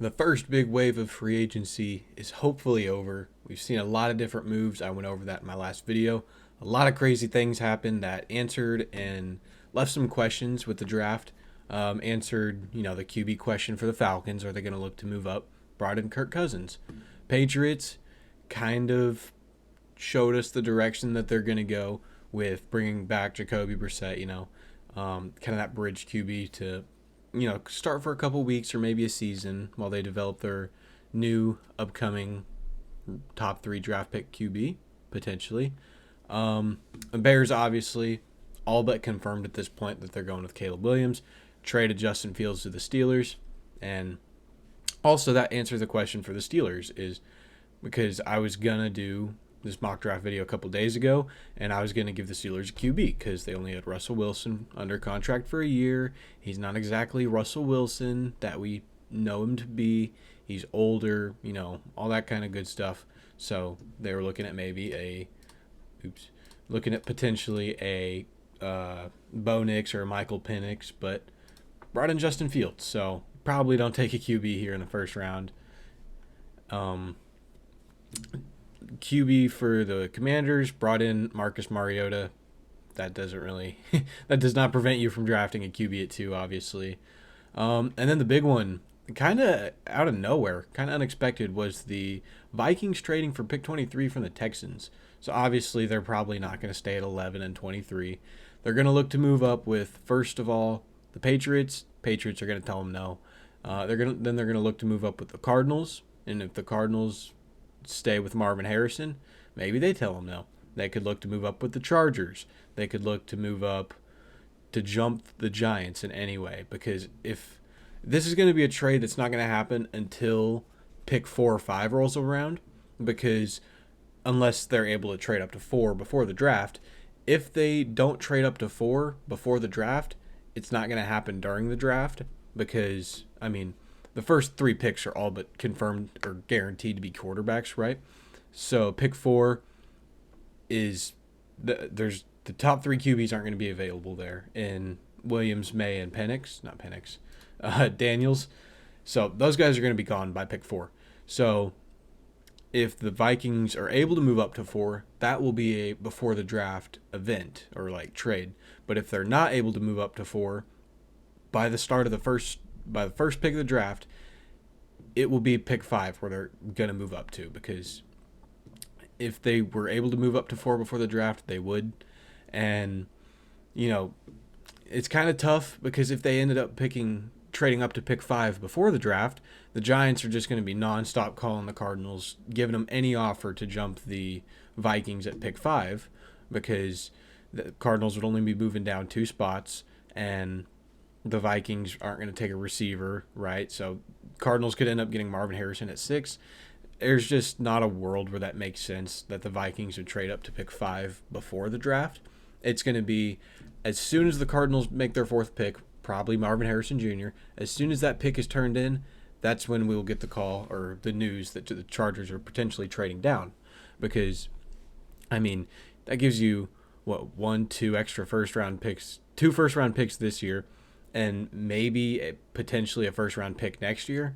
The first big wave of free agency is hopefully over. We've seen a lot of different moves. I went over that in my last video. A lot of crazy things happened that answered and left some questions with the draft. Answered, the QB question for the Falcons. Are they going to look to move up? Brought in Kirk Cousins. Patriots kind of showed us the direction that they're going to go with bringing back Jacoby Brissett, kind of that bridge QB to start for a couple weeks or maybe a season while they develop their new upcoming top 3 draft pick QB potentially. The Bears obviously all but confirmed at this point that they're going with Caleb Williams. Traded Justin Fields to the Steelers, and also that answers the question for the Steelers is because I was gonna do this mock draft video a couple days ago, and I was going to give the Steelers a QB because they only had Russell Wilson under contract for a year. He's not exactly Russell Wilson that we know him to be. He's older, all that kind of good stuff. So they were looking at potentially a Bo Nix or a Michael Penix, but brought in Justin Fields. So probably don't take a QB here in the first round. QB for the Commanders brought in Marcus Mariota. That does not prevent you from drafting a QB at 2, obviously. And then the big one, kind of out of nowhere, kind of unexpected, was the Vikings trading for pick 23 from the Texans. So obviously they're probably not going to stay at 11 and 23. They're going to look to move up with, first of all, the Patriots. Patriots are going to tell them no. They're going to look to move up with the Cardinals, and if the Cardinals stay with Marvin Harrison, maybe they tell him no. They could look to move up with the Chargers. They could look to move up to jump the Giants in any way, because if this is going to be a trade that's not going to happen until pick 4 or 5 rolls around, because unless they're able to trade up to 4 before the draft, if they don't trade up to 4 before the draft, it's not going to happen during the draft because, the first 3 picks are all but confirmed or guaranteed to be quarterbacks, right? So pick 4 is there's the top 3 QBs aren't going to be available there in Williams, May, and Daniels. So those guys are going to be gone by pick 4. So if the Vikings are able to move up to 4, that will be a before the draft event or trade. But if they're not able to move up to 4 by the first pick of the draft, it will be pick 5 where they're going to move up to, because if they were able to move up to 4 before the draft, they would. And, it's kind of tough because if they ended up trading up to pick 5 before the draft, the Giants are just going to be nonstop calling the Cardinals, giving them any offer to jump the Vikings at pick 5, because the Cardinals would only be moving down 2 spots, and the Vikings aren't going to take a receiver, right? So Cardinals could end up getting Marvin Harrison at 6. There's just not a world where that makes sense that the Vikings would trade up to pick 5 before the draft. It's going to be as soon as the Cardinals make their 4th pick, probably Marvin Harrison Jr., as soon as that pick is turned in, that's when we'll get the call or the news that the Chargers are potentially trading down. Because, that gives you, 2 extra first-round picks, 2 first-round picks this year, and maybe potentially a first-round pick next year.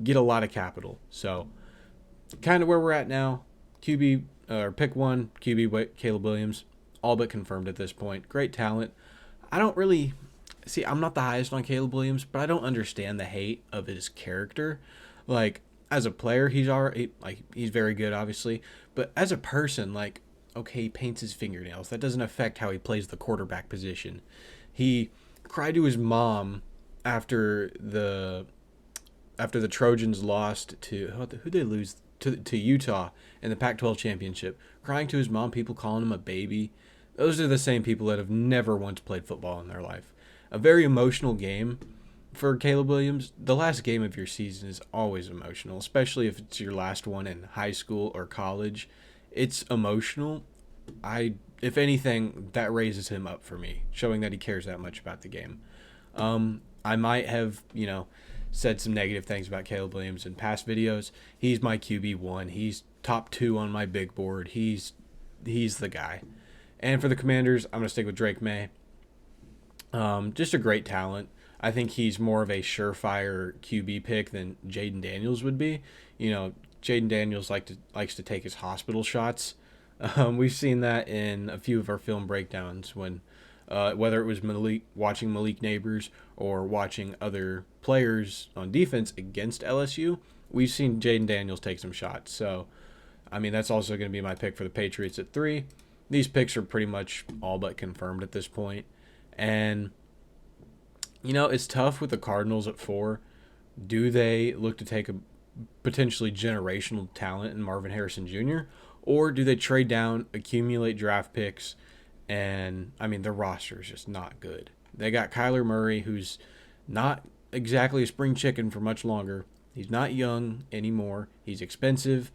Get a lot of capital. So, kind of where we're at now. QB, or pick 1, QB Caleb Williams, all but confirmed at this point. Great talent. I don't really... See, I'm not the highest on Caleb Williams, but I don't understand the hate of his character. As a player, he's very good, obviously. But as a person, okay, he paints his fingernails. That doesn't affect how he plays the quarterback position. He cried to his mom after the Trojans lost to who they lose to Utah in the Pac-12 championship. Crying to his mom, people calling him a baby. Those are the same people that have never once played football in their life. A very emotional game for Caleb Williams. The last game of your season is always emotional, especially if it's your last one in high school or college. It's emotional. If anything, that raises him up for me, showing that he cares that much about the game. I might have, said some negative things about Caleb Williams in past videos. He's my QB1. He's top 2 on my big board. He's the guy. And for the Commanders, I'm going to stick with Drake May. Just a great talent. I think he's more of a surefire QB pick than Jaden Daniels would be. You know, Jaden Daniels likes to take his hospital shots. We've seen that in a few of our film breakdowns when, whether it was watching Malik Neighbors or watching other players on defense against LSU, we've seen Jaden Daniels take some shots. So, I mean, that's also going to be my pick for the Patriots at 3. These picks are pretty much all but confirmed at this point. And, you know, it's tough with the Cardinals at 4. Do they look to take a potentially generational talent in Marvin Harrison Jr., or do they trade down, accumulate draft picks, and, I mean, their roster is just not good. They got Kyler Murray, who's not exactly a spring chicken for much longer. He's not young anymore. He's expensive.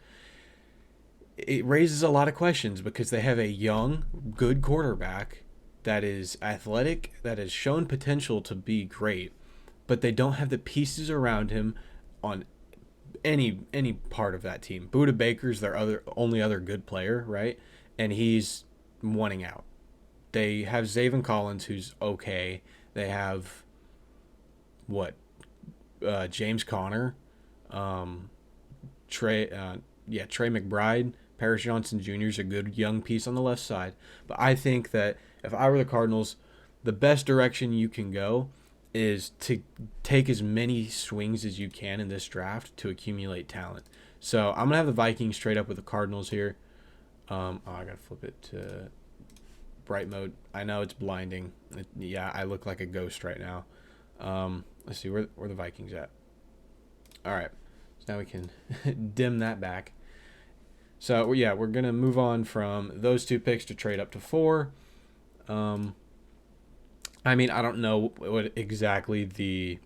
It raises a lot of questions because they have a young, good quarterback that is athletic, that has shown potential to be great, but they don't have the pieces around him on any part of that team. Buda Baker's their only other good player, right? And he's wanting out. They have Zaven Collins, who's okay. They have what? James Conner, Trey McBride. Paris Johnson Jr. is a good young piece on the left side. But I think that if I were the Cardinals, the best direction you can go is to take as many swings as you can in this draft to accumulate talent. So I'm going to have the Vikings trade up with the Cardinals here. I got to flip it to bright mode. I know it's blinding. Yeah, I look like a ghost right now. Let's see, where the Vikings at? All right. So now we can dim that back. So, yeah, we're going to move on from those 2 picks to trade up to 4. I mean, I don't know what exactly the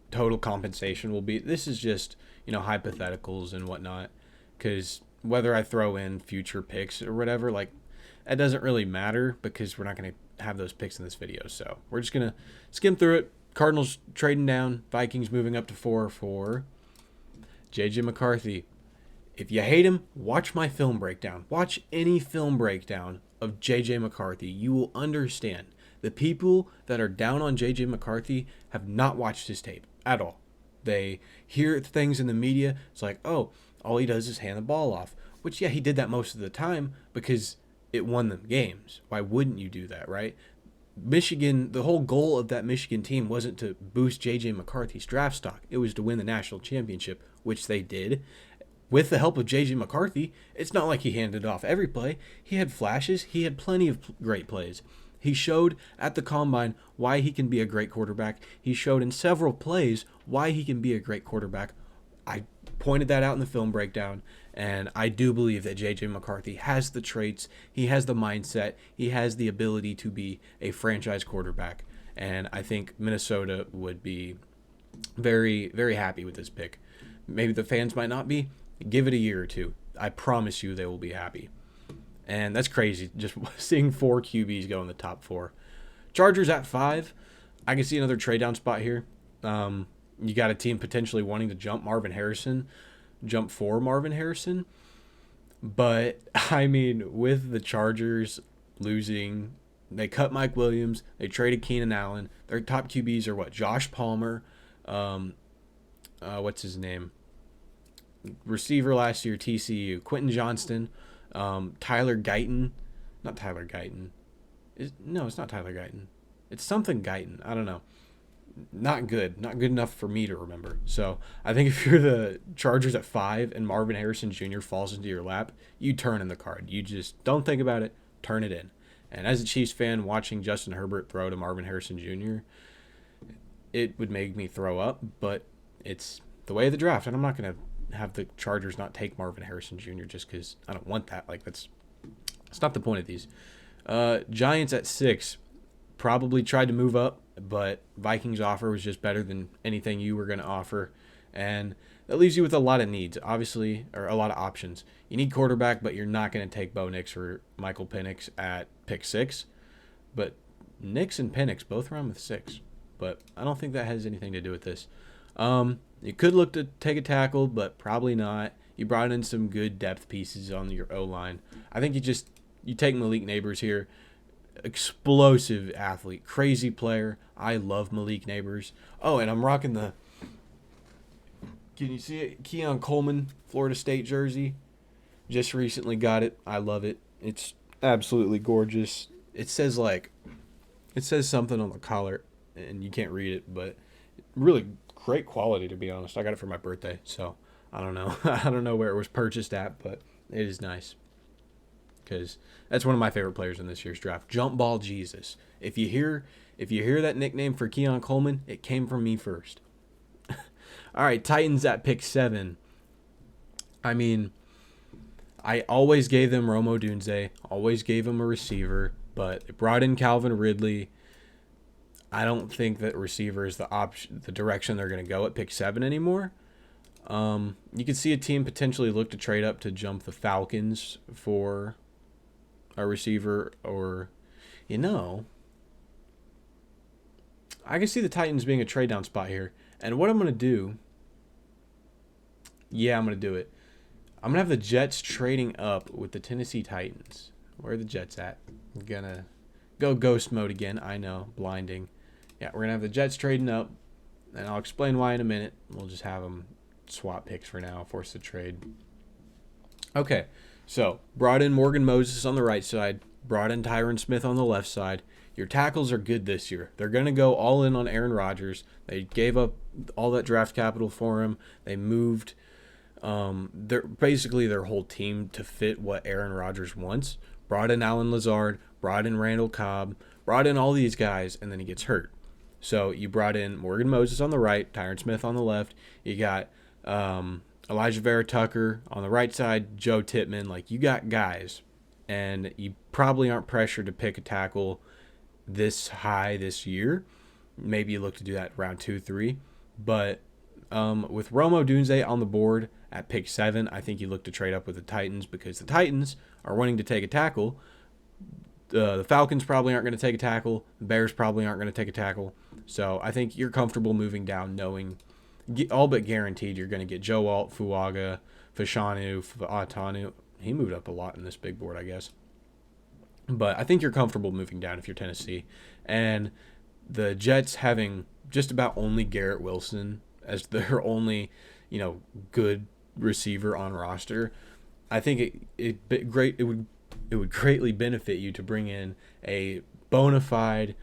total compensation will be. This is just, you know, hypotheticals and whatnot. Because whether I throw in future picks or whatever, like, it doesn't really matter because we're not going to have those picks in this video. So we're just going to skim through it. Cardinals trading down. Vikings moving up to 4 for J.J. McCarthy. If you hate him, watch my film breakdown. Watch any film breakdown of J.J. McCarthy. You will understand. The people that are down on J.J. McCarthy have not watched his tape at all. They hear things in the media. It's like, oh, all he does is hand the ball off. Which, yeah, he did that most of the time because it won them games. Why wouldn't you do that, right? Michigan, the whole goal of that Michigan team wasn't to boost J.J. McCarthy's draft stock. It was to win the national championship, which they did. With the help of J.J. McCarthy, it's not like he handed off every play. He had flashes. He had plenty of great plays. He showed at the Combine why he can be a great quarterback. He showed in several plays why he can be a great quarterback. I pointed that out in the film breakdown, and I do believe that J.J. McCarthy has the traits, he has the mindset, he has the ability to be a franchise quarterback, and I think Minnesota would be very, very happy with this pick. Maybe the fans might not be. Give it a year or 2. I promise you they will be happy. And that's crazy, just seeing 4 QBs go in the top 4. Chargers at 5. I can see another trade down spot here. You got a team potentially wanting to jump for Marvin Harrison. But, I mean, with the Chargers losing, they cut Mike Williams, they traded Keenan Allen. Their top QBs are what? Josh Palmer, what's his name? Receiver last year, TCU, Quentin Johnston, Tyler Guyton. Not Tyler Guyton. No, it's not Tyler Guyton. It's something Guyton. I don't know. Not good. Not good enough for me to remember. So I think if you're the Chargers at 5 and Marvin Harrison Jr. falls into your lap, you turn in the card. You just don't think about it. Turn it in. And as a Chiefs fan, watching Justin Herbert throw to Marvin Harrison Jr., it would make me throw up. But it's the way of the draft, and I'm not going to have the Chargers not take Marvin Harrison Jr. just because I don't want that. Like, that's not the point of these. Giants at 6 probably tried to move up, but Vikings offer was just better than anything you were going to offer, and that leaves you with a lot of needs, obviously, or a lot of options. You need quarterback, but you're not going to take Bo Nix or Michael Penix at pick 6, but Nix and Penix both run with 6, but I don't think that has anything to do with this. You could look to take a tackle, but probably not. You brought in some good depth pieces on your O-line. I think you take Malik Neighbors here. explosive athlete, crazy player. I love Malik Neighbors. Oh, and I'm rocking the. Can you see it? Keon Coleman, Florida State jersey. Just recently got it. I love it. It's absolutely gorgeous. It says something on the collar, and you can't read it, but really great quality to be honest. I got it for my birthday, so I don't know. I don't know where it was purchased at, but it is nice because that's one of my favorite players in this year's draft. Jump Ball Jesus. If you hear that nickname for Keon Coleman, it came from me first. All right, Titans at pick 7. I mean, I always gave them Rome Odunze, always gave them a receiver, but they brought in Calvin Ridley. I don't think that receiver is the direction they're going to go at pick 7 anymore. You could see a team potentially look to trade up to jump the Falcons for a receiver, or, I can see the Titans being a trade down spot here. And what I'm going to do, I'm going to do it. I'm going to have the Jets trading up with the Tennessee Titans. Where are the Jets at? I'm going to go ghost mode again. I know, blinding. Yeah, we're going to have the Jets trading up, and I'll explain why in a minute. We'll just have them swap picks for now, force the trade. Okay, so brought in Morgan Moses on the right side, brought in Tyron Smith on the left side. Your tackles are good this year. They're going to go all in on Aaron Rodgers. They gave up all that draft capital for him. They moved their whole team to fit what Aaron Rodgers wants. Brought in Alan Lazard, brought in Randall Cobb, brought in all these guys, and then he gets hurt. So you brought in Morgan Moses on the right, Tyron Smith on the left. You got Elijah Vera Tucker on the right side, Joe Tippmann. Like, you got guys, and you probably aren't pressured to pick a tackle this high this year. Maybe you look to do that round 2, 3. But with Rome Odunze on the board at pick 7, I think you look to trade up with the Titans because the Titans are wanting to take a tackle. The Falcons probably aren't going to take a tackle. The Bears probably aren't going to take a tackle. So I think you're comfortable moving down knowing all but guaranteed you're going to get Joe Alt, Fuaga, Fashanu, Atanu. He moved up a lot in this big board, I guess. But I think you're comfortable moving down if you're Tennessee. And the Jets having just about only Garrett Wilson as their only, good receiver on roster, I think it would greatly benefit you to bring in a bona fide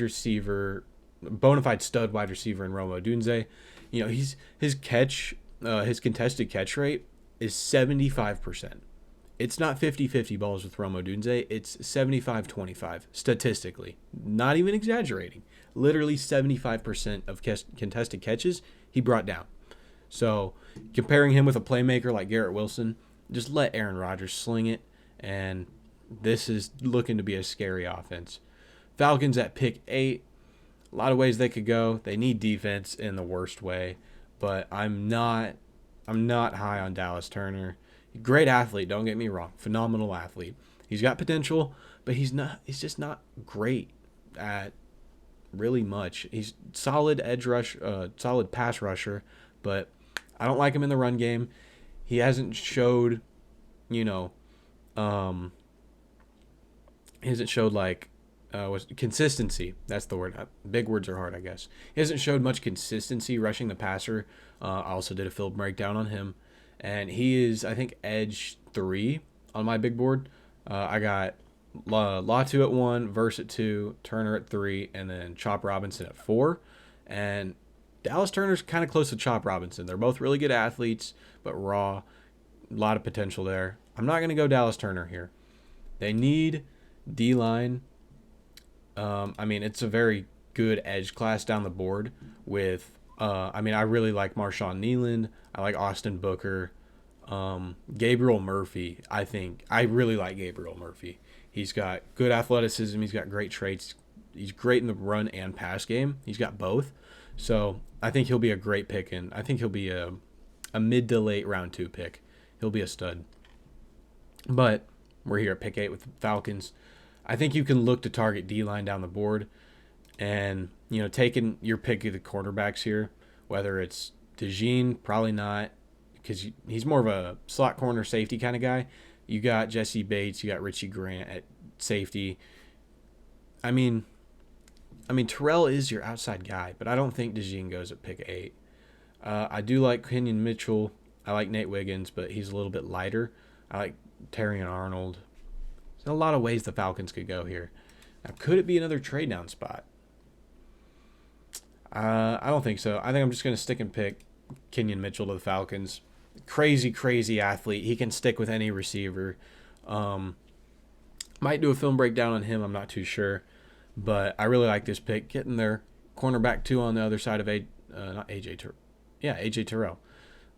stud wide receiver in Rome Odunze. His contested catch rate is 75%. It's not 50-50 balls with Rome Odunze. It's 75-25 statistically. Not even exaggerating. Literally 75% of contested catches he brought down. So comparing him with a playmaker like Garrett Wilson, just let Aaron Rodgers sling it, and this is looking to be a scary offense. Falcons at pick 8. A lot of ways they could go. They need defense in the worst way, but I'm not high on Dallas Turner. Great athlete, don't get me wrong. Phenomenal athlete. He's got potential, but he's just not great at really much. He's solid solid pass rusher, but I don't like him in the run game. He hasn't showed, consistency. That's the word. Big words are hard, I guess. He hasn't showed much consistency rushing the passer. I also did a film breakdown on him. And he is, I think, edge 3 on my big board. I got Latu at 1, Verse at 2, Turner at 3, and then Chop Robinson at 4. And Dallas Turner's kind of close to Chop Robinson. They're both really good athletes, but raw. A lot of potential there. I'm not going to go Dallas Turner here. They need D-line. It's a very good edge class down the board with I really like Marshawn Nealand. I like Austin Booker. Gabriel Murphy, I really like Gabriel Murphy. He's got good athleticism. He's got great traits. He's great in the run and pass game. He's got both. So I think he'll be a great pick, and I think he'll be a mid to late round 2 pick. He'll be a stud. But we're here at pick 8 with the Falcons. I think you can look to target D-line down the board. And, taking your pick of the quarterbacks here, whether it's DeJean, probably not, because he's more of a slot corner safety kind of guy. You got Jesse Bates, you got Richie Grant at safety. I mean, Terrell is your outside guy, but I don't think DeJean goes at pick 8. I do like Kenyon Mitchell. I like Nate Wiggins, but he's a little bit lighter. I like Terry and Arnold. There's a lot of ways the Falcons could go here. Now, could it be another trade down spot? I don't think so. I think I'm just going to stick and pick Kenyon Mitchell to the Falcons. Crazy, crazy athlete. He can stick with any receiver. Might do a film breakdown on him. I'm not too sure. But I really like this pick. Getting their cornerback 2 on the other side of not AJ Terrell. Yeah, AJ Terrell.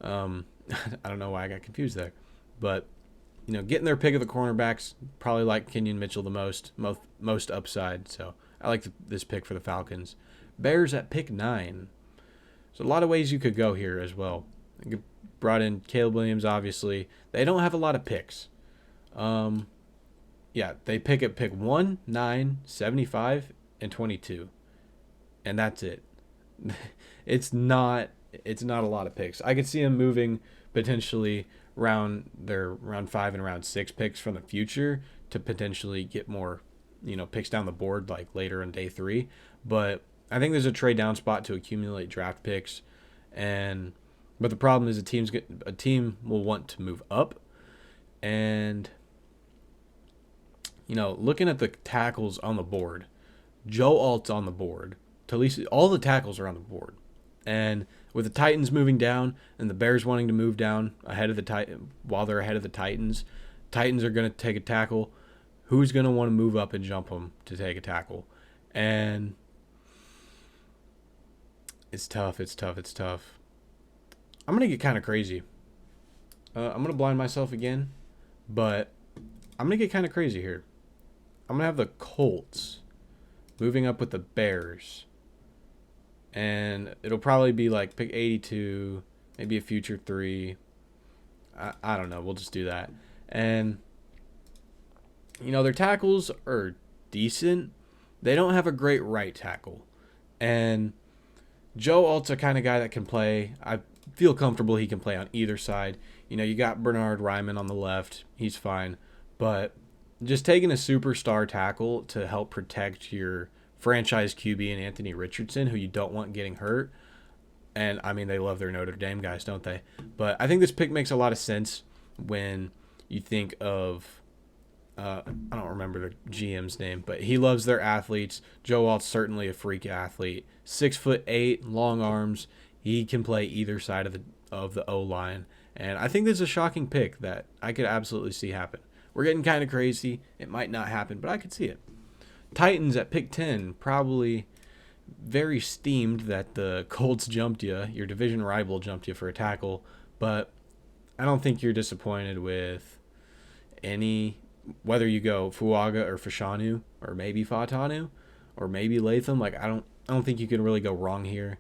I don't know why I got confused there. But, getting their pick of the cornerbacks, probably like Kenyon Mitchell the most upside. So I like this pick for the Falcons. Bears at pick 9. So a lot of ways you could go here as well. You brought in Caleb Williams, obviously. They don't have a lot of picks. They pick at pick 1, 9, 75, and 22. And that's it. It's not a lot of picks. I could see them moving potentially round 5 and round 6 picks from the future to potentially get more, picks down the board like later in day 3. But I think there's a trade down spot to accumulate draft picks, but the problem is a team will want to move up, and looking at the tackles on the board, Joe Alt's on the board. Talisa, all the tackles are on the board, and with the Titans moving down and the Bears wanting to move down ahead of while they're ahead of the Titans are going to take a tackle. Who's going to want to move up and jump them to take a tackle? And it's tough. I'm going to get kind of crazy. I'm going to blind myself again, but I'm going to get kind of crazy here. I'm going to have the Colts moving up with the Bears. And it'll probably be like pick 82, maybe a future 3. I don't know. We'll just do that. And, their tackles are decent. They don't have a great right tackle. And Joe Alt's a kind of guy that can play. I feel comfortable he can play on either side. You got Bernard Ryman on the left. He's fine. But just taking a superstar tackle to help protect your franchise QB and Anthony Richardson, who you don't want getting hurt. And, they love their Notre Dame guys, don't they? But I think this pick makes a lot of sense when you think of, I don't remember the GM's name, but he loves their athletes. Joe Alt's certainly a freak athlete. 6'8", long arms. He can play either side of the O-line. And I think this is a shocking pick that I could absolutely see happen. We're getting kind of crazy. It might not happen, but I could see it. Titans at pick 10, probably very steamed that the Colts jumped you. Your division rival jumped you for a tackle. But I don't think you're disappointed with whether you go Fuaga or Fashanu or maybe Fatanu or maybe Latham. I don't think you can really go wrong here.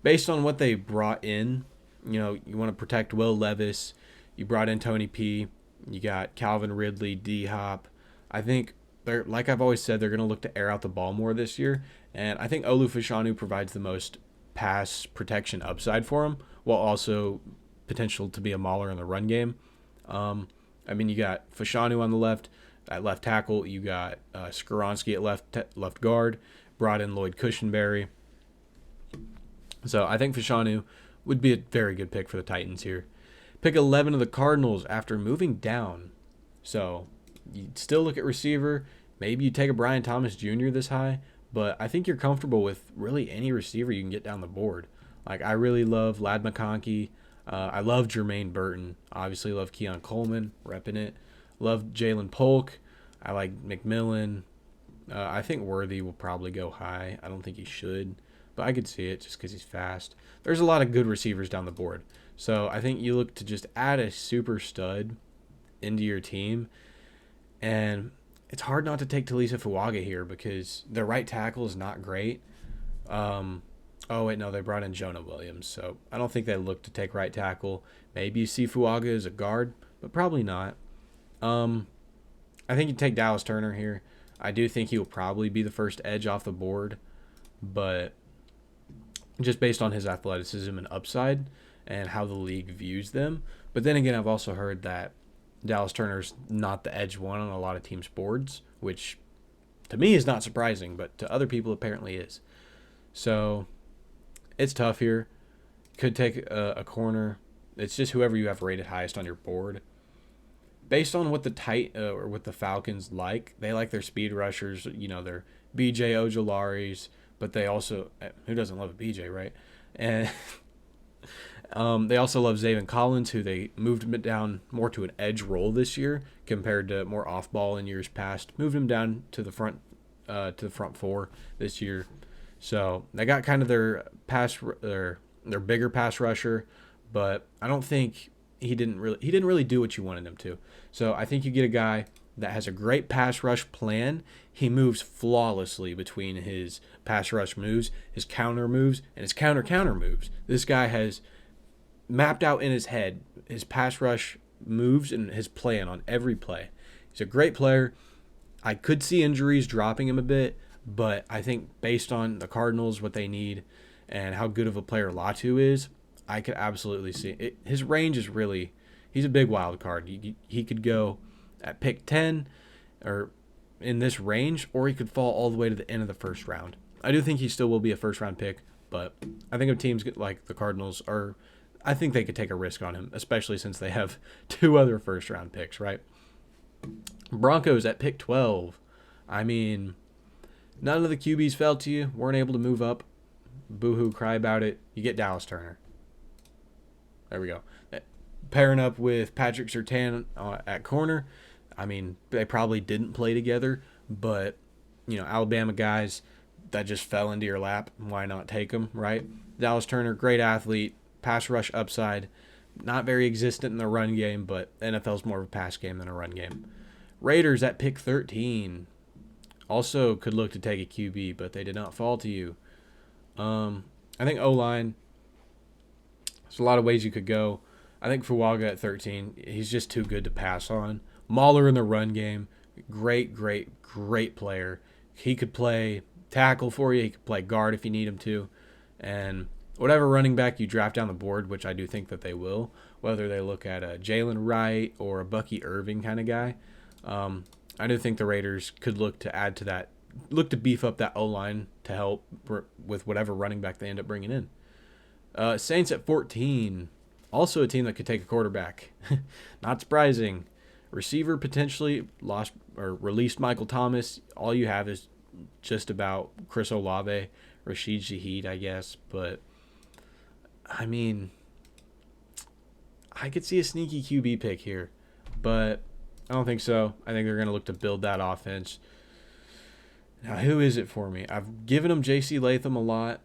Based on what they brought in, you want to protect Will Levis. You brought in Tony P. You got Calvin Ridley, D-Hop. I think like I've always said, they're going to look to air out the ball more this year. And I think Olu Fashanu provides the most pass protection upside for him, while also potential to be a mauler in the run game. You got Fashanu on the left, at left tackle. You got Skoronski at left guard. Brought in Lloyd Cushenberry. So I think Fashanu would be a very good pick for the Titans here. Pick 11 of the Cardinals after moving down. So you still look at receiver. Maybe you take a Brian Thomas Jr. this high, but I think you're comfortable with really any receiver you can get down the board. I really love Ladd McConkey. I love Jermaine Burton. Obviously love Keon Coleman, repping it. Love Jalen Polk. I like McMillan. I think Worthy will probably go high. I don't think he should, but I could see it just because he's fast. There's a lot of good receivers down the board. So I think you look to just add a super stud into your team. And it's hard not to take Talisa Fuaga here because their right tackle is not great. They brought in Jonah Williams. So I don't think they look to take right tackle. Maybe you see Fuaga as a guard, but probably not. I think you take Dallas Turner here. I do think he will probably be the first edge off the board, but just based on his athleticism and upside and how the league views them. But then again, I've also heard that Dallas Turner's not the edge one on a lot of teams' boards, which to me is not surprising, but to other people apparently is. So it's tough here. Could take a corner. It's just whoever you have rated highest on your board. Based on what the or what the Falcons like, they like their speed rushers. Their BJ Ojolaris, but they also, who doesn't love a BJ, right? And they also love Zaven Collins, who they moved him down more to an edge role this year compared to more off ball in years past. Moved him down to the front four this year. So they got kind of their bigger pass rusher, but I don't think he didn't really do what you wanted him to. So I think you get a guy that has a great pass rush plan. He moves flawlessly between his pass rush moves, his counter moves, and his counter moves. This guy has mapped out in his head his pass rush moves and his plan on every play. He's a great player. I could see injuries dropping him a bit, but I think based on the Cardinals, what they need, and how good of a player Latu is, I could absolutely see it. His range is really, he's a big wild card. He could go at pick 10 or in this range, or he could fall all the way to the end of the first round. I do think he still will be a first round pick, but I think if teams like the Cardinals I think they could take a risk on him, especially since they have 2 other first round picks, right? Broncos at pick 12. I mean, none of the QBs fell to you, weren't able to move up. Boo-hoo, cry about it. You get Dallas Turner. There we go. Pairing up with Patrick Surtain at corner. I mean, they probably didn't play together, but, Alabama guys that just fell into your lap, why not take them, right? Dallas Turner, great athlete, pass rush upside, not very existent in the run game, but NFL's more of a pass game than a run game. Raiders at pick 13. Also could look to take a QB, but they did not fall to you. I think O-line, there's a lot of ways you could go. I think Fuaga at 13, he's just too good to pass on. Mahler in the run game, great player. He could play tackle for you. He could play guard if you need him to. And whatever running back you draft down the board, which I do think that they will, whether they look at a Jalen Wright or a Bucky Irving kind of guy, I do think the Raiders could look to add to that, look to beef up that O-line to help with whatever running back they end up bringing in. Saints at 14, also a team that could take a quarterback. Not surprising. Receiver potentially lost or released Michael Thomas. All you have is just about Chris Olave, Rashid Shaheed, I guess. But, I mean, I could see a sneaky QB pick here. But I don't think so. I think they're going to look to build that offense. Now, who is it for me? I've given them J.C. Latham a lot.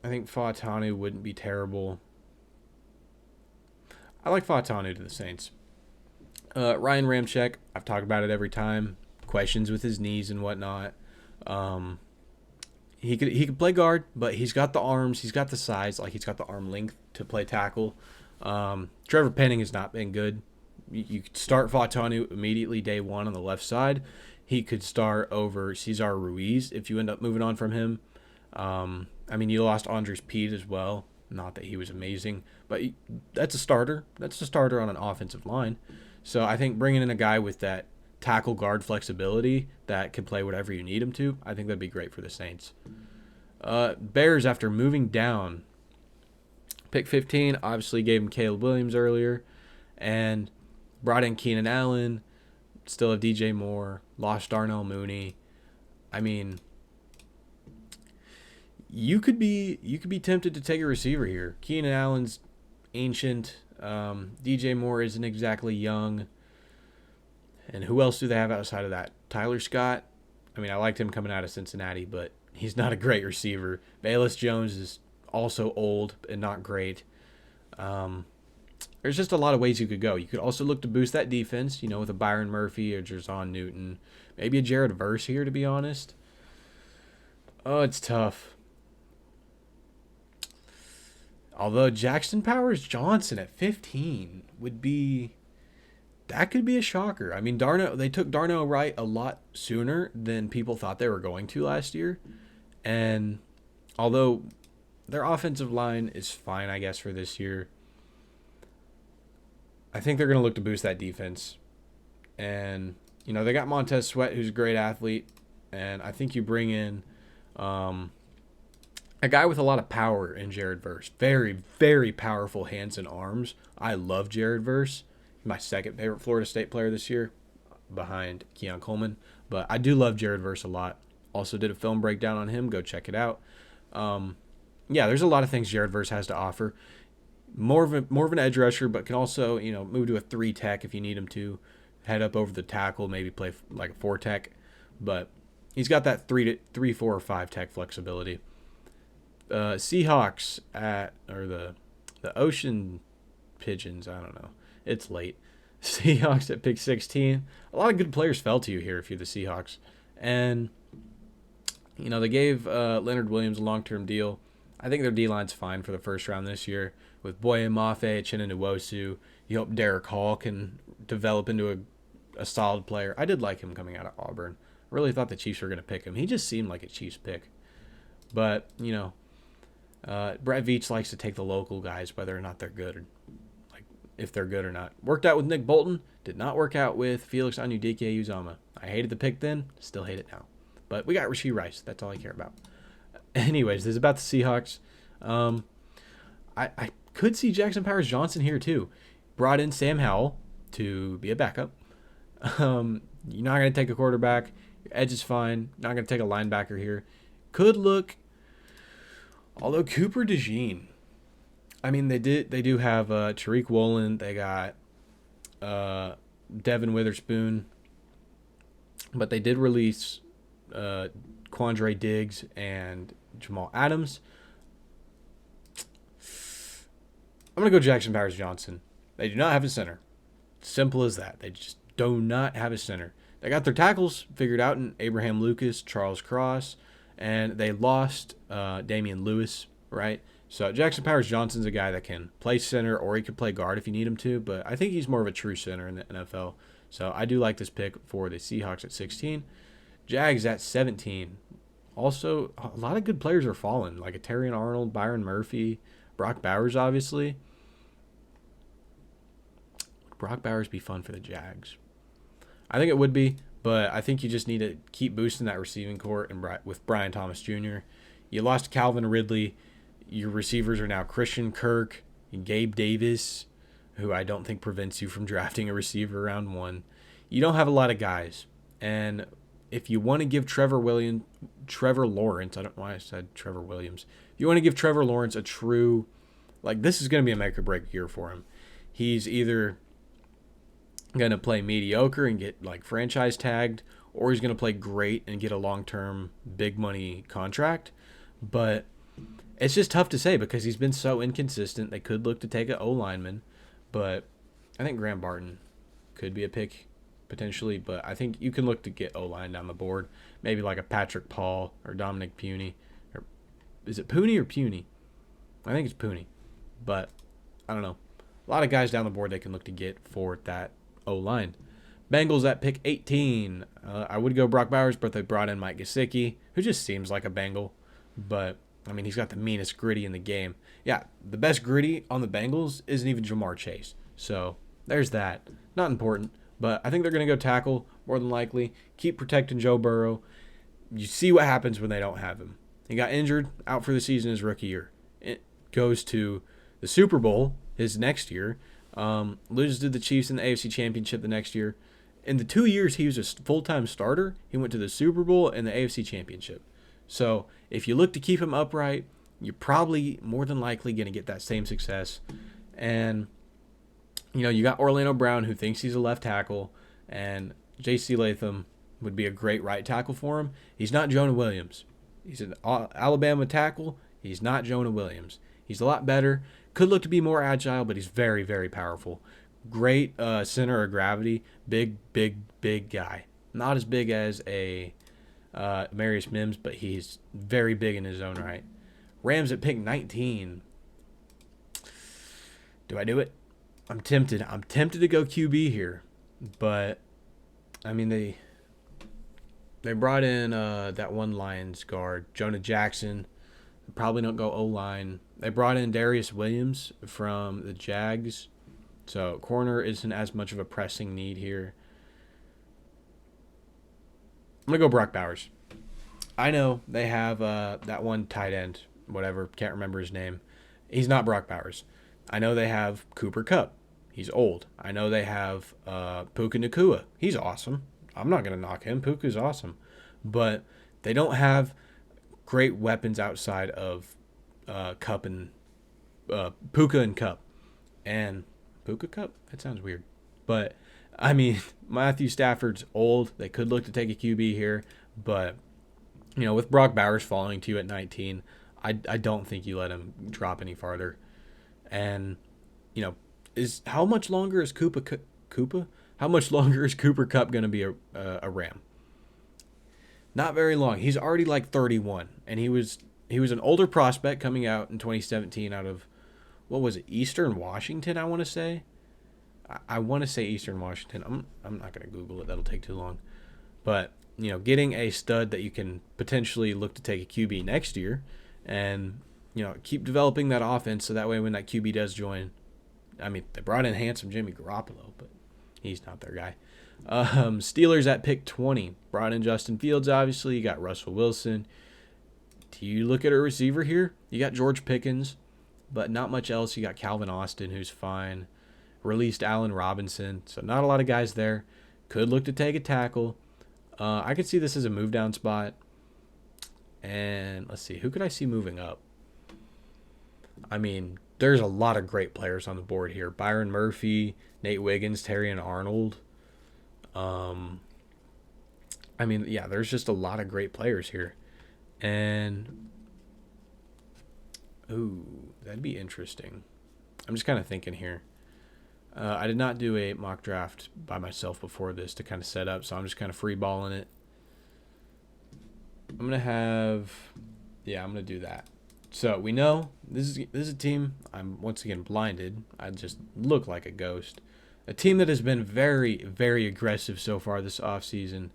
I think Fautanu wouldn't be terrible. I like Fautanu to the Saints. Ryan Ramczyk, I've talked about it every time. Questions with his knees and whatnot. He could play guard, but he's got the arms, he's got the size, like he's got the arm length to play tackle. Trevor Penning has not been good. You could start Fautanu immediately day one on the left side. He could start over Cesar Ruiz if you end up moving on from him. I mean, you lost Andres Pete as well. Not that he was amazing, but that's a starter. That's a starter on an offensive line. So I think bringing in a guy with that tackle guard flexibility that can play whatever you need him to, I think that'd be great for the Saints. Bears, after moving down, pick 15, obviously gave him Caleb Williams earlier, and brought in Keenan Allen, still have DJ Moore, lost Darnell Mooney. I mean, you could be tempted to take a receiver here. Keenan Allen's ancient. DJ Moore isn't exactly young. And who else do they have outside of that? Tyler Scott. I mean, I liked him coming out of Cincinnati, but he's not a great receiver. Bayless Jones is also old and not great. There's just a lot of ways you could go. You could also look to boost that defense, with a Byron Murphy or Jerzon Newton. Maybe a Jared Verse here, to be honest. Oh, it's tough. Although Jackson Powers Johnson at 15 would be... That could be a shocker. I mean, they took Darnell Wright a lot sooner than people thought they were going to last year. And although their offensive line is fine, I guess, for this year, I think they're going to look to boost that defense. And They got Montez Sweat, who's a great athlete, and I think you bring in a guy with a lot of power in Jared Verse. Very, very powerful hands and arms. I love Jared Verse. My second favorite Florida State player this year, behind Keon Coleman. But I do love Jared Verse a lot. Also did a film breakdown on him. Go check it out. Yeah, there's a lot of things Jared Verse has to offer. More of an edge rusher, but can also move to a 3 tech if you need him to. Head up over the tackle, maybe play like a 4 tech. But he's got that 3, 4, or 5 tech flexibility. Seahawks or the Ocean Pigeons. I don't know. It's late. Seahawks at pick 16. A lot of good players fell to you here if you're the Seahawks. And, they gave Leonard Williams a long-term deal. I think their D-line's fine for the first round this year. With Boye Mafe, Chinna Nwosu, you hope Derek Hall can develop into a solid player. I did like him coming out of Auburn. I really thought the Chiefs were going to pick him. He just seemed like a Chiefs pick. But, Brett Veach likes to take the local guys, whether or not they're good, or if they're good or not. Worked out with Nick Bolton, did not work out with Felix Anudike-Uzomah. I hated the pick then, still hate it now. But we got Rashee Rice. That's all I care about. Anyways, this is about the Seahawks. I could see Jackson Powers Johnson here too. Brought in Sam Howell to be a backup. You're not going to take a quarterback. Your edge is fine. Not going to take a linebacker here. Could look. Although Cooper DeJean, I mean, they do have Tariq Woolen. They got Devin Witherspoon. But they did release Quandre Diggs and Jamal Adams. I'm going to go Jackson Powers Johnson. They do not have a center. Simple as that. They just do not have a center. They got their tackles figured out in Abraham Lucas, Charles Cross, and they lost Damian Lewis, right? So Jackson Powers Johnson's a guy that can play center or he could play guard if you need him to, but I think he's more of a true center in the NFL. So I do like this pick for the Seahawks at 16. Jags at 17. Also, a lot of good players are falling, like a Terrion Arnold, Byron Murphy, Brock Bowers, obviously. Would Brock Bowers be fun for the Jags? I think it would be, but I think you just need to keep boosting that receiving corps and with Brian Thomas Jr. You lost Calvin Ridley. Your receivers are now Christian Kirk and Gabe Davis, who I don't think prevents you from drafting a receiver round 1. You don't have a lot of guys. And if you want to give Trevor Lawrence, I don't know why I said Trevor Williams. If you want to give Trevor Lawrence a true, this is going to be a make or break year for him. He's either going to play mediocre and get franchise tagged, or he's going to play great and get a long-term big money contract. But it's just tough to say because he's been so inconsistent. They could look to take an O-lineman, but I think Graham Barton could be a pick potentially, but I think you can look to get O-line down the board. Maybe like a Patrick Paul or Dominic Puny. Or is it Puny or Puny? I think it's Puny, but I don't know. A lot of guys down the board they can look to get for that O-line. Bengals at pick 18. I would go Brock Bowers, but they brought in Mike Gesicki, who just seems like a Bengal. But, I mean, he's got the meanest gritty in the game. Yeah, the best gritty on the Bengals isn't even Jamar Chase. So, there's that. Not important, but I think they're going to go tackle, more than likely. Keep protecting Joe Burrow. You see what happens when they don't have him. He got injured, out for the season his rookie year. It goes to the Super Bowl his next year. Loses to the Chiefs in the AFC Championship the next year. In the 2 years he was a full-time starter, he went to the Super Bowl and the AFC Championship. So if you look to keep him upright, you're probably more than likely going to get that same success. And, you got Orlando Brown, who thinks he's a left tackle, and J.C. Latham would be a great right tackle for him. He's not Jonah Williams. He's an Alabama tackle. He's not Jonah Williams. He's a lot better. Could look to be more agile, but he's very, very powerful. Great center of gravity. Big, big, big guy. Not as big as a Marius Mims, but he's very big in his own right. Rams at pick 19. Do I do it? I'm tempted. I'm tempted to go QB here, but I mean they brought in that one Lions guard, Jonah Jackson. Probably don't go O-line. They brought in Darius Williams from the Jags, so corner isn't as much of a pressing need here. I'm gonna go Brock Bowers. I know they have that one tight end, whatever, can't remember his name. He's not Brock Bowers. I know they have Cooper Kupp. He's old. I know they have Puka Nakua. He's awesome. I'm not gonna knock him. Puka's awesome, but they don't have great weapons outside of Kupp and Puka and Kupp and Puka Kupp. That sounds weird, but I mean Matthew Stafford's old. They could look to take a QB here, but with Brock Bowers falling to you at 19, I don't think you let him drop any farther. And is how much longer is Koopa? How much longer is Cooper Kupp going to be a Ram? Not very long. He's already like 31, and he was an older prospect coming out in 2017 out of, what was it, Eastern Washington? I want to say. I want to say Eastern Washington. I'm not going to Google it. That'll take too long. But getting a stud that you can potentially look to take a QB next year, and keep developing that offense so that way when that QB does join. I mean, they brought in handsome Jimmy Garoppolo, but he's not their guy. Steelers at pick 20 brought in Justin Fields. Obviously, you got Russell Wilson. Do you look at a receiver here? You got George Pickens, but not much else. You got Calvin Austin, who's fine. Released Allen Robinson, so not a lot of guys there. Could look to take a tackle. I could see this as a move down spot. And let's see, who could I see moving up? I mean, there's a lot of great players on the board here. Byron Murphy, Nate Wiggins, Terrion Arnold. I mean, yeah, there's just a lot of great players here. And, ooh, that'd be interesting. I'm just kind of thinking here. I did not do a mock draft by myself before this to kind of set up, so I'm just kind of free balling it. I'm going to do that. So we know this is a team. I'm once again blinded. I just look like a ghost. A team that has been very, very aggressive so far this offseason.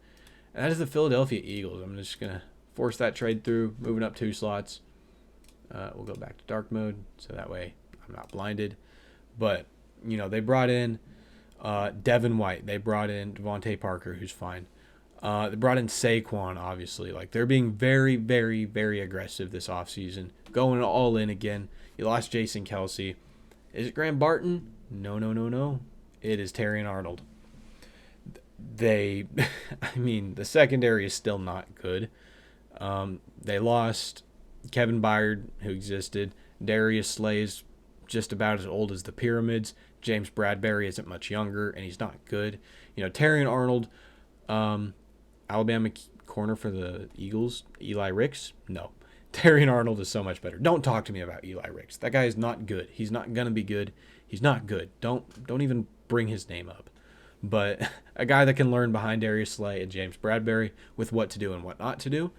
And that is the Philadelphia Eagles. I'm just going to force that trade through, moving up 2 slots. We'll go back to dark mode, so that way I'm not blinded. But, they brought in Devin White. They brought in Devontae Parker, who's fine. They brought in Saquon, obviously. Like, they're being very, very, very aggressive this offseason. Going all in again. You lost Jason Kelsey. Is it Graham Barton? No. It is Terrion Arnold. The secondary is still not good. They lost Kevin Byard, who existed. Darius Slay's just about as old as the Pyramids. James Bradbury isn't much younger, and he's not good. Terrion Arnold, Alabama corner for the Eagles, Eli Ricks? No. Terrion Arnold is so much better. Don't talk to me about Eli Ricks. That guy is not good. He's not going to be good. He's not good. Don't even bring his name up. But a guy that can learn behind Darius Slay and James Bradbury with what to do and what not to do.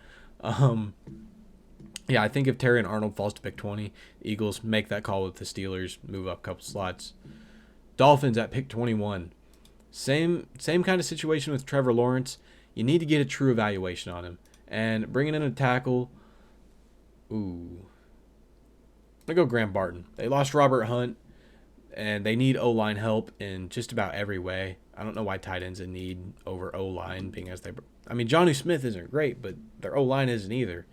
I think if Terrion Arnold falls to pick 20, Eagles make that call with the Steelers, move up a couple slots. Dolphins at pick 21. Same kind of situation with Trevor Lawrence. You need to get a true evaluation on him. And bringing in a tackle, I go Graham Barton. They lost Robert Hunt, and they need O-line help in just about every way. I don't know why tight ends in need over O-line, being as Johnny Smith isn't great, but their O-line isn't either.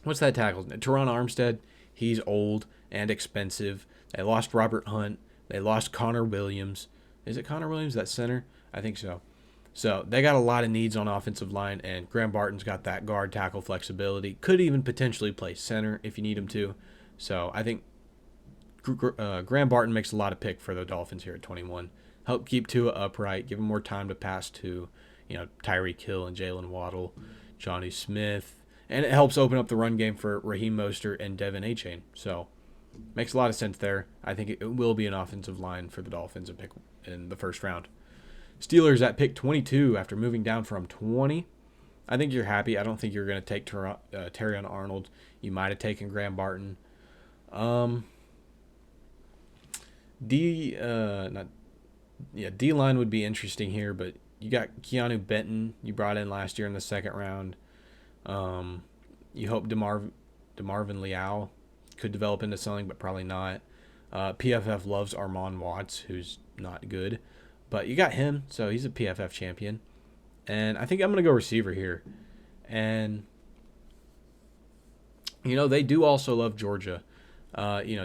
What's that tackle? Teron Armstead. He's old and expensive. They lost Robert Hunt. They lost Connor Williams. Is it Connor Williams, that center? I think so. So they got a lot of needs on offensive line, and Graham Barton's got that guard tackle flexibility. Could even potentially play center if you need him to. So I think Graham Barton makes a lot of pick for the Dolphins here at 21. Help keep Tua upright, give him more time to pass to, Tyreek Hill and Jalen Waddle, Johnny Smith, and it helps open up the run game for Raheem Mostert and Devin Achane. So makes a lot of sense there. I think it will be an offensive line for the Dolphins and pick in the first round. Steelers at pick 22 after moving down from 20. I think you're happy. I don't think you're going to take Terrion Arnold. You might have taken Graham Barton. D-line would be interesting here, but you got Keanu Benton you brought in last year in the second round. You hope DeMarvin Leal could develop into something, but probably not. PFF loves Armon Watts, who's not good. But you got him, so he's a PFF champion. And I think I'm going to go receiver here. And, they do also love Georgia.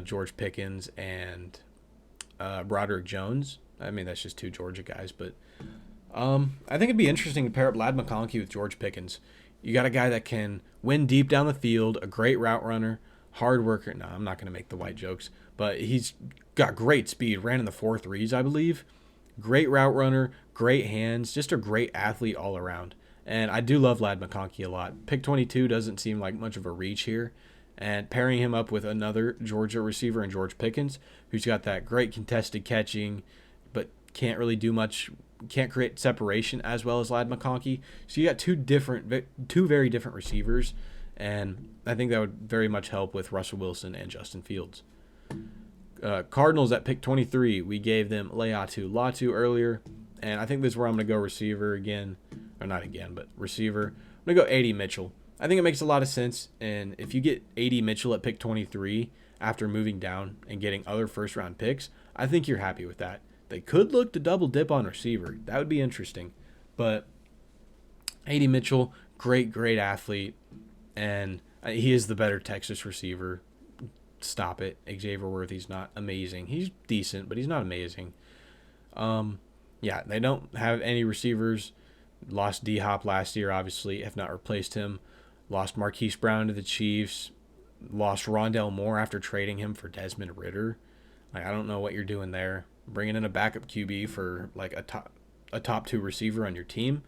George Pickens and Broderick Jones. I mean, that's just two Georgia guys. But I think it'd be interesting to pair up Ladd McConkey with George Pickens. You got a guy that can win deep down the field, a great route runner, hard worker. No, I'm not going to make the white jokes, but he's got great speed. Ran in the 4.3s, I believe. Great route runner, great hands, just a great athlete all around. And I do love Ladd McConkey a lot. Pick 22 doesn't seem like much of a reach here. And pairing him up with another Georgia receiver in George Pickens, who's got that great contested catching, but can't really do much, can't create separation as well as Ladd McConkey. So you got two very different receivers, and I think that would very much help with Russell Wilson and Justin Fields. Cardinals at pick 23, we gave them Laiatu Latu earlier, and I think this is where I'm going to go receiver again, or not again, but receiver. I'm going to go A.D. Mitchell. I think it makes a lot of sense, and if you get A.D. Mitchell at pick 23 after moving down and getting other first-round picks, I think you're happy with that. They could look to double dip on receiver. That would be interesting, but A.D. Mitchell, great athlete, and he is the better Texas receiver. Stop it. Xavier Worthy's not amazing. He's decent, but he's not amazing. They don't have any receivers. Lost D-Hop last year, obviously, have not replaced him. Lost Marquise Brown to the Chiefs. Lost Rondell Moore after trading him for Desmond Ridder. I don't know what you're doing there. Bringing in a backup QB for like a top two receiver on your team.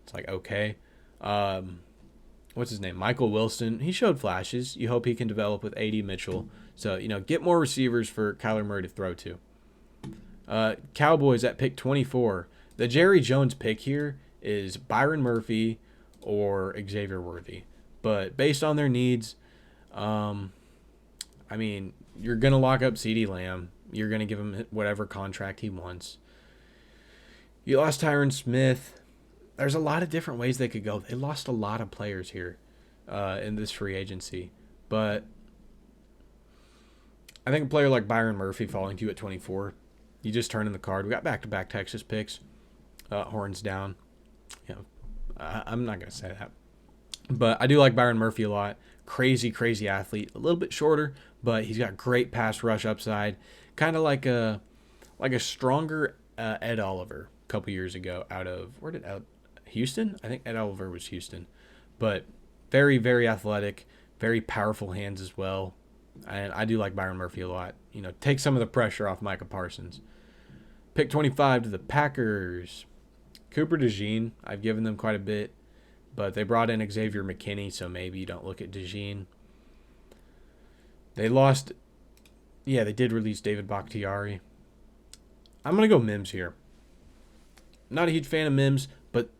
It's like, okay. What's his name? Michael Wilson. He showed flashes. You hope he can develop with A.D. Mitchell. So, get more receivers for Kyler Murray to throw to. Cowboys at pick 24. The Jerry Jones pick here is Byron Murphy or Xavier Worthy. But based on their needs, you're going to lock up CeeDee Lamb. You're going to give him whatever contract he wants. You lost Tyron Smith. There's a lot of different ways they could go. They lost a lot of players here in this free agency. But I think a player like Byron Murphy falling to you at 24, you just turn in the card. We got back-to-back Texas picks. Horns down. I'm not going to say that. But I do like Byron Murphy a lot. Crazy athlete. A little bit shorter, but he's got great pass rush upside. Kind of like a stronger Ed Oliver a couple years ago out of, Houston? I think Ed Oliver was Houston. But very, very athletic, very powerful hands as well. And I do like Byron Murphy a lot. Take some of the pressure off Micah Parsons. Pick 25 to the Packers. Cooper DeJean, I've given them quite a bit. But they brought in Xavier McKinney, so maybe you don't look at DeJean. They lost... Yeah, they did release David Bakhtiari. I'm going to go Mims here. Not a huge fan of Mims, but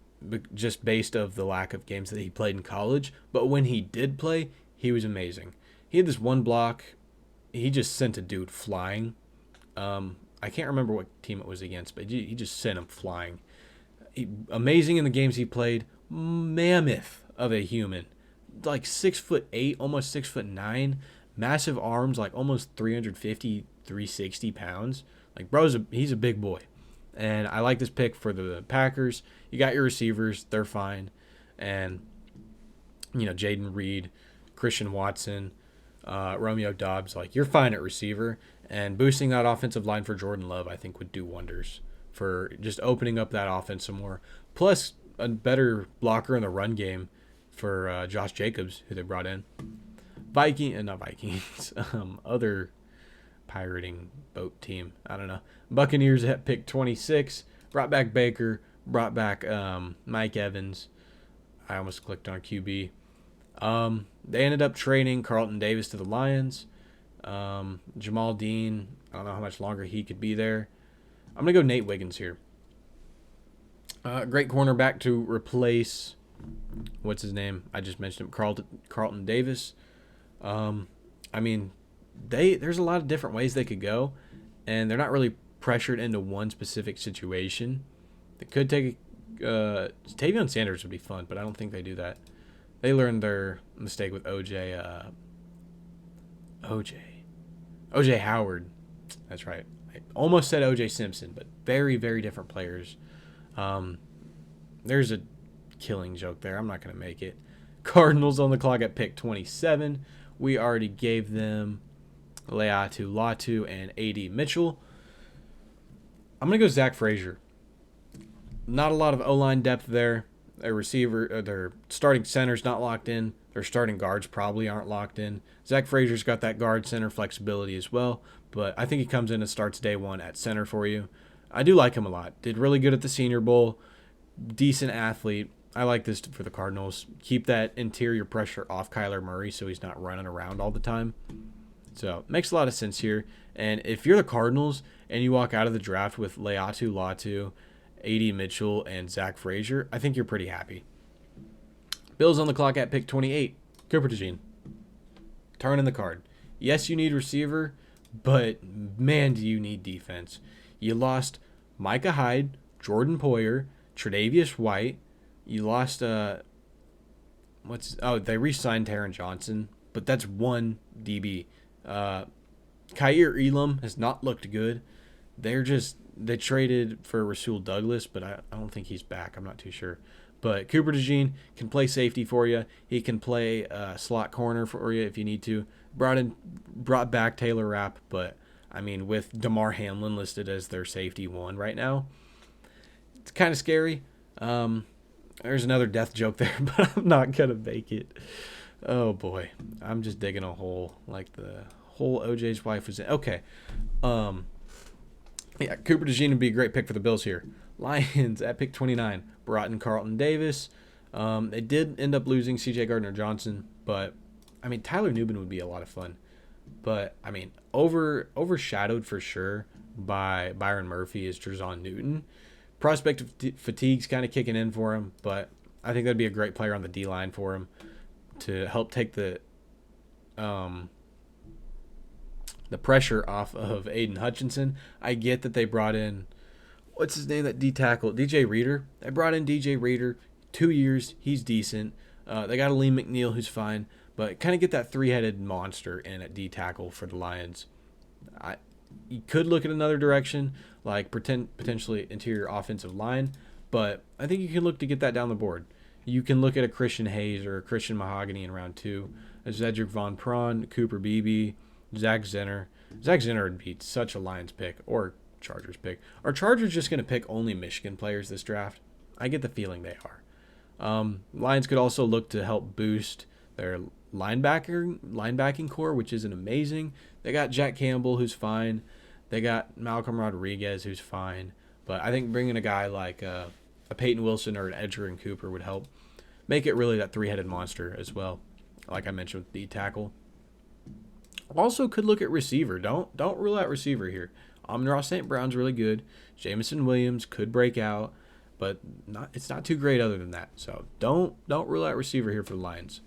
just based of the lack of games that he played in college. But when he did play, he was amazing. He had this one block. He just sent a dude flying. I can't remember what team it was against, but he just sent him flying. Amazing in the games he played. Mammoth of a human. Like 6'8", almost 6'9". Massive arms, like almost 350, 360 pounds. Like, he's a big boy. And I like this pick for the Packers. You got your receivers. They're fine. And, Jaden Reed, Christian Watson, Romeo Doubs, like, you're fine at receiver. And boosting that offensive line for Jordan Love, I think, would do wonders for just opening up that offense some more. Plus, a better blocker in the run game for Josh Jacobs, who they brought in. Not Vikings, other pirating boat team. I don't know. Buccaneers at pick 26. Brought back Baker. Brought back Mike Evans. I almost clicked on QB. They ended up trading Carlton Davis to the Lions. Jamal Dean, I don't know how much longer he could be there. I'm going to go Nate Wiggins here. Great cornerback to replace, what's his name? I just mentioned him, Carlton Davis. There's a lot of different ways they could go, and they're not really pressured into one specific situation. They could take Tavion Sanders would be fun, but I don't think they do that. They learned their mistake with OJ Howard. That's right. I almost said OJ Simpson, but very, very different players. There's a killing joke there. I'm not going to make it. Cardinals on the clock at pick 27. We already gave them Laiatu Latu and A.D. Mitchell. I'm going to go Zach Frazier. Not a lot of O-line depth there. Their receiver, their starting center's not locked in. Their starting guards probably aren't locked in. Zach Frazier's got that guard center flexibility as well, but I think he comes in and starts day one at center for you. I do like him a lot. Did really good at the Senior Bowl. Decent athlete. I like this for the Cardinals. Keep that interior pressure off Kyler Murray so he's not running around all the time. So, makes a lot of sense here. And if you're the Cardinals and you walk out of the draft with Laiatu Latu, A.D. Mitchell, and Zach Frazier, I think you're pretty happy. Bills on the clock at pick 28. Cooper DeJean. Turning the card. Yes, you need receiver, but man, do you need defense. You lost Micah Hyde, Jordan Poyer, Tre'Davious White. You lost they re-signed Taron Johnson, but that's one DB. Kaiir Elam has not looked good. They traded for Rasul Douglas, but I don't think he's back. I'm not too sure. But Cooper DeJean can play safety for you. He can play slot corner for you if you need to. Brought back Taylor Rapp, but I mean, with DeMar Hamlin listed as their safety one right now, it's kind of scary. There's another death joke there, but I'm not gonna make it. Oh boy, I'm just digging a hole like the hole OJ's wife was in. Okay, yeah, Cooper DeJean would be a great pick for the Bills here. Lions at pick 29 brought in Carlton Davis. They did end up losing C.J. Gardner-Johnson, but I mean Tyler Nubin would be a lot of fun. But I mean overshadowed for sure by Byron Murphy is Jerzon Newton. Prospect fatigue's kind of kicking in for him, but I think that'd be a great player on the D-line for him to help take the pressure off of Aiden Hutchinson. I get that they brought in, what's his name, that D tackle, DJ Reader. They brought in DJ Reader, 2 years, he's decent. They got Aleem McNeil, who's fine, but kind of get that three-headed monster in at D tackle for the Lions. You could look at another direction, like potentially interior offensive line, but I think you can look to get that down the board. You can look at a Christian Hayes or a Christian Mahogany in round 2, a Zedric Von Prawn, Cooper Beebe, Zach Zenner. Zach Zenner would be such a Lions pick or Chargers pick. Are Chargers just going to pick only Michigan players this draft? I get the feeling they are. Lions could also look to help boost their linebacking core, which isn't amazing. They got Jack Campbell, who's fine. They got Malcolm Rodriguez, who's fine. But I think bringing a guy like a Peyton Wilson or an Edgerrin Cooper would help make it really that three-headed monster as well, like I mentioned with the tackle. Also could look at receiver. Don't rule out receiver here. Amon-Ra St. Brown's really good. Jameson Williams could break out, but it's not too great other than that. So don't rule out receiver here for the Lions.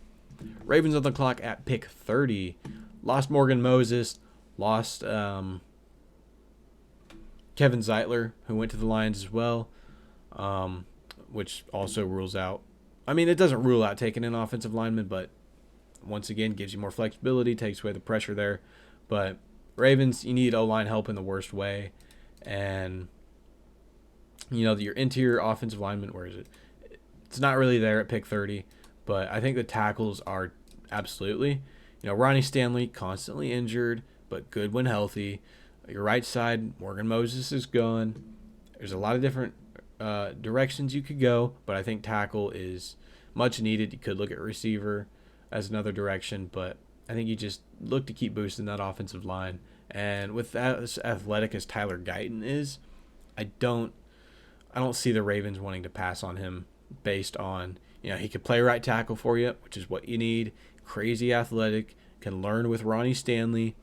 Ravens on the clock at pick 30. Lost Morgan Moses. Lost Kevin Zeitler, who went to the Lions as well, which also rules out. I mean, it doesn't rule out taking an offensive lineman, but once again, gives you more flexibility, takes away the pressure there. But Ravens, you need O-line help in the worst way. And, your interior offensive lineman, where is it? It's not really there at pick 30, but I think the tackles are absolutely. Ronnie Stanley, constantly injured, but good when healthy. Your right side, Morgan Moses is gone. There's a lot of different directions you could go, but I think tackle is much needed. You could look at receiver as another direction, but I think you just look to keep boosting that offensive line. And with that, as athletic as Tyler Guyton is, I don't see the Ravens wanting to pass on him based on, he could play right tackle for you, which is what you need. Crazy athletic, can learn with Ronnie Stanley,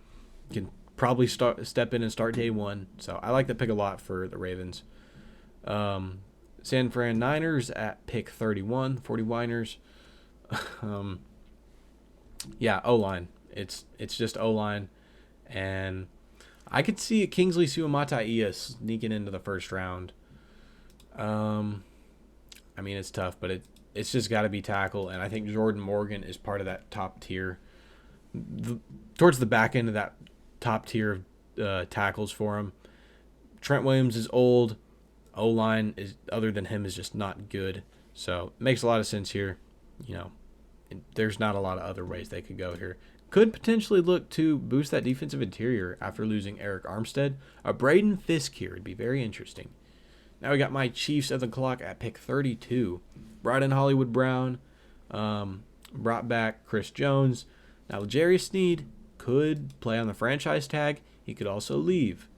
can probably step in and start day one. So I like that pick a lot for the Ravens. San Fran Niners at pick 31, 49ers. Yeah, O-line. It's just O-line. And I could see Kingsley Suamataia sneaking into the first round. I mean, it's tough, but it's just got to be tackle. And I think Jordan Morgan is part of that top tier. Towards the back end of that top tier of tackles for him. Trent Williams is old. O-line is, other than him, is just not good. So it makes a lot of sense here. You know, there's not a lot of other ways they could go here. Could potentially look to boost that defensive interior after losing Eric Armstead. A Braden Fisk here would be very interesting. Now we got my Chiefs of the clock at pick 32. Brought in Hollywood Brown. Brought back Chris Jones. Now L'Jarius Sneed could play on the franchise tag. He could also leave.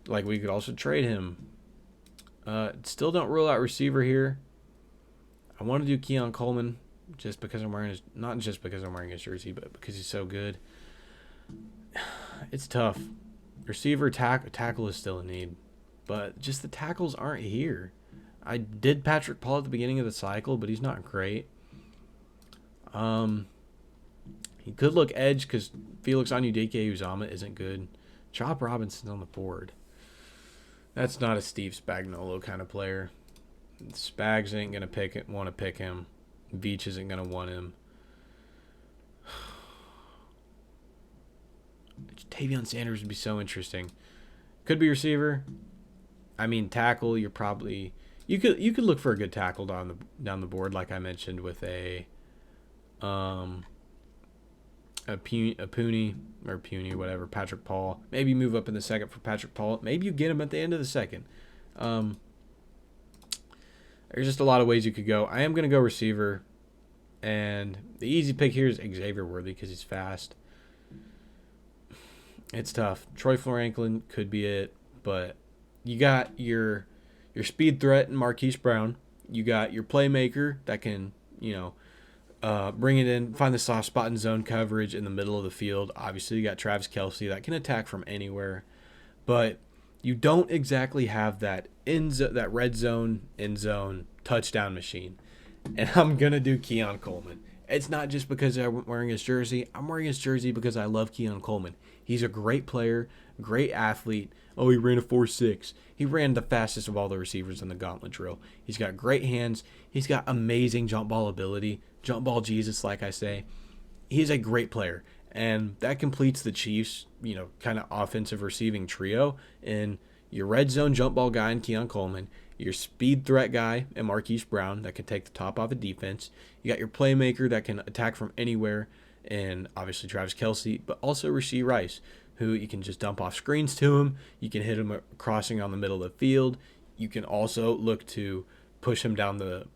Like, we could also trade him. Still don't rule out receiver here. I want to do Keon Coleman just because I'm wearing his, not just because I'm wearing his jersey, but because he's so good. It's tough. Receiver tackle is still a need, but just the tackles aren't here. I did Patrick Paul at the beginning of the cycle, but he's not great. He could look edge because Felix Anudike-Uzomah isn't good. Chop Robinson's on the board. That's not a Steve Spagnuolo kind of player. Spags ain't going to want to pick him. Veach isn't going to want him. Tavion Sanders would be so interesting. Could be receiver. I mean, tackle, you're probably... You could look for a good tackle down the board, like I mentioned, with a Puny, whatever, Patrick Paul. Maybe move up in the second for Patrick Paul. Maybe you get him at the end of the second. There's just a lot of ways you could go. I am going to go receiver. And the easy pick here is Xavier Worthy because he's fast. It's tough. Troy Franklin could be it. But you got your speed threat in Marquise Brown. You got your playmaker that can, bring it in, find the soft spot in zone coverage in the middle of the field. Obviously, you got Travis Kelce that can attack from anywhere. But you don't exactly have that that red zone, end zone, touchdown machine. And I'm going to do Keon Coleman. It's not just because I'm wearing his jersey. I'm wearing his jersey because I love Keon Coleman. He's a great player, great athlete. Oh, he ran a 4.6. He ran the fastest of all the receivers in the gauntlet drill. He's got great hands. He's got amazing jump ball ability. Jump ball Jesus, like I say. He's a great player. And that completes the Chiefs, kind of offensive receiving trio. And your red zone jump ball guy in Keon Coleman, your speed threat guy in Marquise Brown that can take the top off a defense. You got your playmaker that can attack from anywhere, and obviously Travis Kelce, but also Rashee Rice, who you can just dump off screens to him. You can hit him crossing on the middle of the field. You can also look to push him down the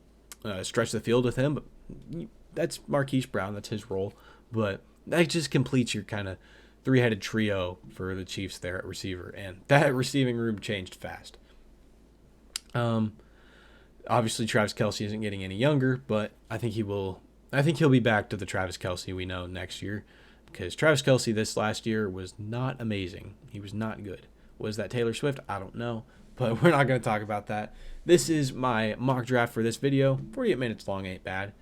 stretch the field with him. But that's Marquise Brown. That's his role. But that just completes your kind of three-headed trio for the Chiefs there at receiver. And that receiving room changed fast. Obviously Travis Kelce isn't getting any younger, but I think he'll be back to the Travis Kelce we know next year, because Travis Kelce this last year was not amazing. He was not good. Was that Taylor Swift? I don't know, but we're not going to talk about that. This is my mock draft for this video. 48 minutes long ain't bad.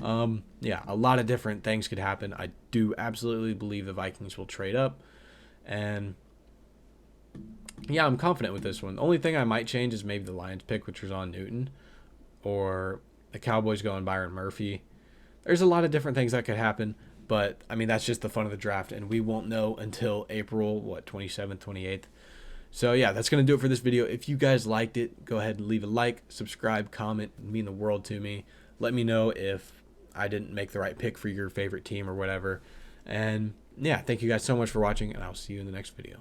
Yeah, a lot of different things could happen. I do absolutely believe the Vikings will trade up, and yeah, I'm confident with this one. The only thing I might change is maybe the Lions pick, which was on Newton, or the Cowboys going Byron Murphy. There's a lot of different things that could happen, but I mean, that's just the fun of the draft, and we won't know until April, 27th, 28th. So yeah, that's going to do it for this video. If you guys liked it, go ahead and leave a like, subscribe, comment. It'd mean the world to me. Let me know if I didn't make the right pick for your favorite team or whatever. And yeah, thank you guys so much for watching, and I'll see you in the next video.